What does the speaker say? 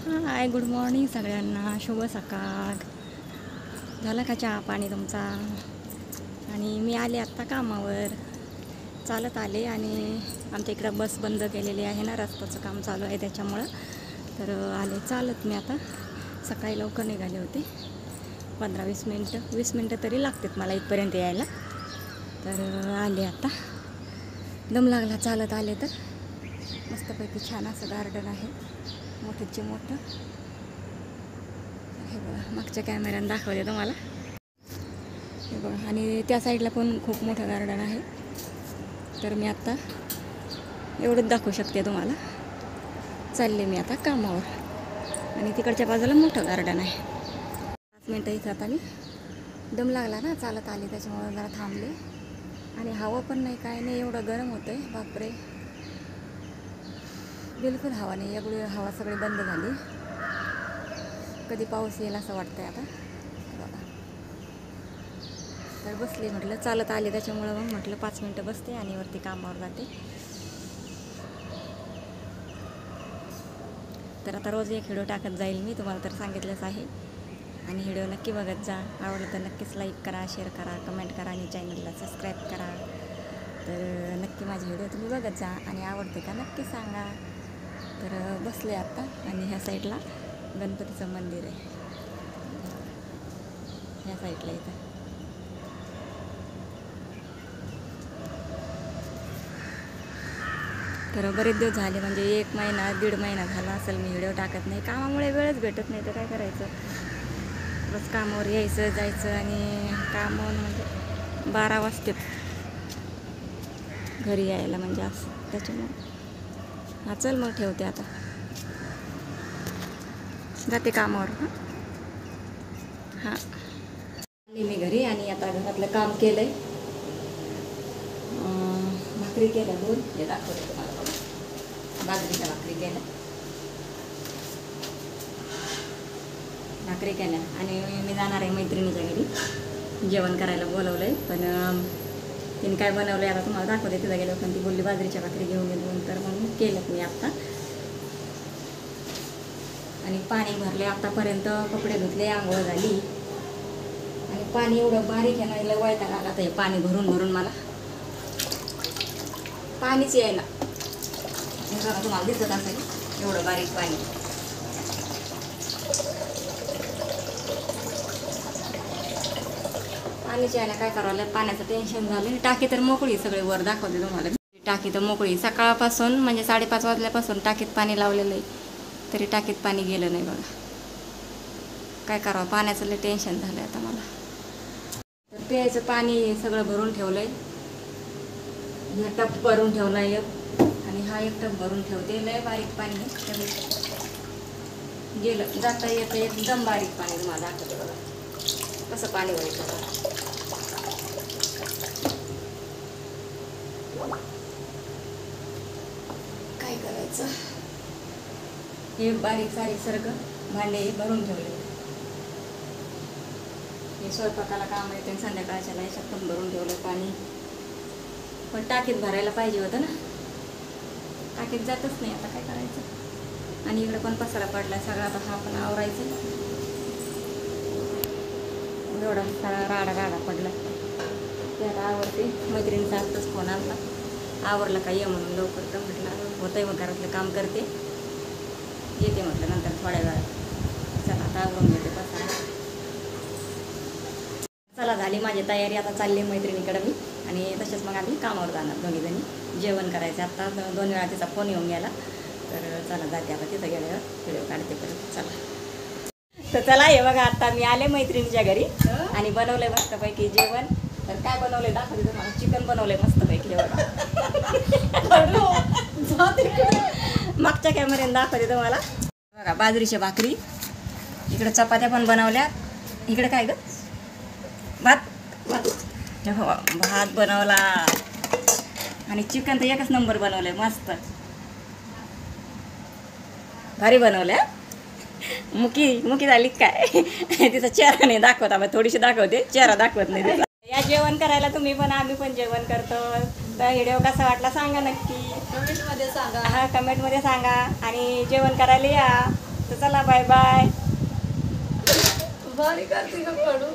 हाय, good morning सगळ्यांना. शुभ सकाळ. झालं का चहा पाणी तुमचा? आणि मी आले आत्ता कामावर, चालत आले. आणि आमच्या इकडं बस बंद केलेली आहे ना, रस्त्याचं काम चालू आहे त्याच्यामुळं. तर आले चालत मी आता. सकाळी लवकर निघाले होते, 15-20 मिनटं 20 मिनटं तरी लागतात मला इथपर्यंत यायला. तर आले आता. दम लागला चालत आले तर. मस्तपैकी छान असं गार्डन आहे, मोठंचे मोठं. हे बघा, मागच्या कॅमेऱ्यानं दाखवते तुम्हाला. हे बघा, आणि त्या साईडला पण खूप मोठं गार्डन आहे. तर मी आत्ता एवढंच दाखवू शकते तुम्हाला. चालले मी आता कामावर आणि तिकडच्या बाजूला मोठं गार्डन आहे. 5 मिनटं इथं आता मी. दम लागला ना चालत आले त्याच्यामुळं जरा थांबले. आणि हवा पण नाही, काय नाही, एवढं गरम होतं आहे बापरे. बिलकुल हवा नाही, एवढी हवा सगळी बंद झाली. कधी पाऊस येईल असं वाटतंय आता बघा. तर बसले, म्हटलं चालत आले त्याच्यामुळं मग म्हटलं 5 मिनटं बसते आणि वरती कामावर जाते. तर आता रोज एक व्हिडिओ टाकत जाईल मी, तुम्हाला तर सांगितलंच आहे. आणि व्हिडिओ नक्की बघत जा. आवडलं तर नक्कीच लाईक करा, शेअर करा, कमेंट करा आणि चॅनलला सबस्क्राईब करा. तर नक्की माझे व्हिडिओ तुम्ही बघत जा आणि आवडते का नक्की सांगा. तर बसले आता. आणि ह्या साईडला गणपतीचं मंदिर आहे, ह्या साईडला इथं. तर बरेच दिवस झाले, म्हणजे 1 महिना 1.5 महिना झाला असेल मी व्हिडिओ टाकत नाही. कामामुळे वेळच भेटत नाही, तर काय करायचं. बस कामावर यायचं जायचं आणि कामावर म्हणजे 12 वाजतात घरी यायला, म्हणजे असं त्याच्यामुळे. हा चल मग ठेवते आता, जाते कामावर. हां आली मी घरी आणि आता घरातलं काम केलं आहे. भाकरी केल्या 2, हे दाखवते तुम्हाला. बाजरीच्या भाकरी केल्या, आणि मी जाणार आहे मैत्रिणीच्या घरी. जेवण करायला बोलवलं आहे, पण तिने काय बनवलं आहे आता तुम्हाला दाखवते तिथं गेलं. पण ती बोलली बाजरीच्या भाकरी घेऊन येऊन, तर मग केलं मी आत्ता. आणि पाणी भरले आतापर्यंत, कपडे धुतले, आंघोळ झाली. आणि पाणी एवढं बारीक आहे ना, लय वैताग आला तर हे पाणी भरून भरून मला. पाणीच यायला, तुम्हाला दिसत असेल एवढं बारीक पाणी. पाणीच यायला, काय करावं. पाण्याचं टेन्शन झालं. टाकी तर मोकळी, सगळे वर दाखवते तुम्हाला. टाकी तर मोकळी, सकाळपासून म्हणजे 5:30 वाजल्यापासून टाकीत पाणी लावलेलं आहे, तरी टाकीत पाणी गेलं नाही बघा. काय करावं, पाण्याचं लय टेन्शन झालं आता मला. तर प्यायचं पाणी सगळं भरून ठेवलंय. हा टप भरून ठेवला एक, आणि हा एक टप भरून ठेवते. लय बारीक पाणी गेलं, जाता येतं एकदम बारीक पाणी. तुम्हाला दाखवते बघा कसं पाणी व्हायचं. काय करायचं. हे बारीक सारीक सारखं भांडे भरून ठेवले. हे स्वयंपाकाला काम येते, संध्याकाळच्या याच्यात पण भरून ठेवलं पाणी. पण टाकीत भरायला पाहिजे होतं ना, टाकीत जातच नाही. आता काय करायचं. आणि इकडे पण पसारा पडला सगळा. आता हा पण आवरायचं. एवढा सारा राडा पडला, ते आता आवरते. मैत्रिणीचा आत्ताच फोन आला, आवरलं का ये म्हणून लवकर. तर म्हटलं होतंय, मग घरातलं काम करते, येते म्हटलं नंतर थोड्या वेळात. चला आता आवरून घेते पसारा. चला झाली माझी तयारी, आता चालली मैत्रिणीकडे मी. आणि तसेच मग आम्ही कामावर जाणार दोघीजणी. जेवण करायचं. आत्ता 2 वेळा तिचा फोन येऊन गेला. तर चला जाते आता, तिथं गेल्यावर व्हिडिओ काढते परत. चला. तर चला, हे बघा आता मी आले मैत्रिणीच्या घरी आणि बनवलंय मस्तपैकी जेवण. तर काय बनवलंय दाखवते तुम्हाला. चिकन बनवलंय मस्तपैकी. हे बघा मागच्या कॅमेऱ्याने दाखवते तुम्हाला. बघा बाजरीच्या भाकरी, इकडे चपात्या पण बनवल्या. इकडे काय ग, भात बनवला. आणि चिकन तर एकच नंबर बनवलंय, मस्त भारी बनवलंय. मुकी झाली काय. तिचा चेहरा नाही दाखवत, आपण थोडीशी दाखवते, चेहरा दाखवत नाही तिचा. या जेवण करायला तुम्ही पण, आम्ही पण जेवण करतो. तर व्हिडिओ कसा वाटला सांगा नक्की कमेंटमध्ये सांगा. कमेंटमध्ये सांगा. आणि जेवण करायला या. तर चला बाय बाय. भारी करते का कडू